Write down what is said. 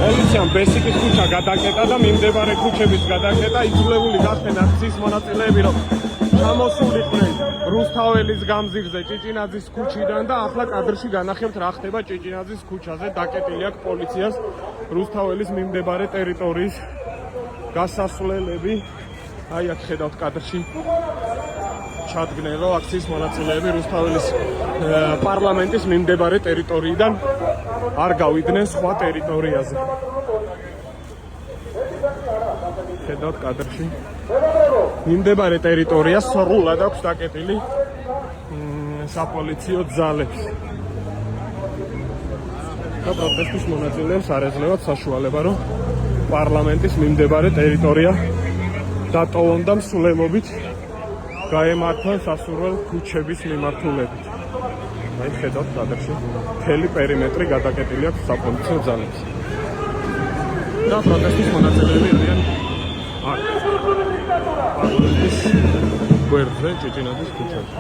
პოლიციამ ბესიკის ქუჩა გადაკეტა და მიმდებარე ქუჩების გადაკეტა იძულებული გახდნენ აქციის მონაწილეები, რომ ჩამოსულიყვნენ რუსთაველის გამზირზე ჭიჭინაძის ქუჩიდან და ახლა კადრში განახებთ რა ხდება ჭიჭინაძის ქუჩაზე. დაკეტილი აქვს პოლიციას რუსთაველის მიმდებარე ტერიტორიის გასასვლელები. აი აქ ხედავთ კადრში ჩადგნენ, რომ აქციის მონაწილეები რუსთაველის პარლამენტის მიმდებარე ტერიტორიიდან არ გავიდნენ სხვა ტერიტორიაზე. ხედავთ კადრში მიმდებარე ტერიტორია სრულად აქვს დაკეტილი საპოლიციო ძალებს. და პროტესტის მონაწილეებს არ ეძლევათ საშუალება, რომ პარლამენტის მიმდებარე ტერიტორია დატოვონ და მსვლელობით გაემართონ სასურველ ქუჩების მიმართულებით. აი ხედავთ კადრში მთელი პერიმეტრი გადაკეტილი აქვს საპოლიციო ძალებს. და პროტესტის მონაწილეები არიან აქ პარლამენტის გვერდზე ჭიჭინაძის ქუჩაზე.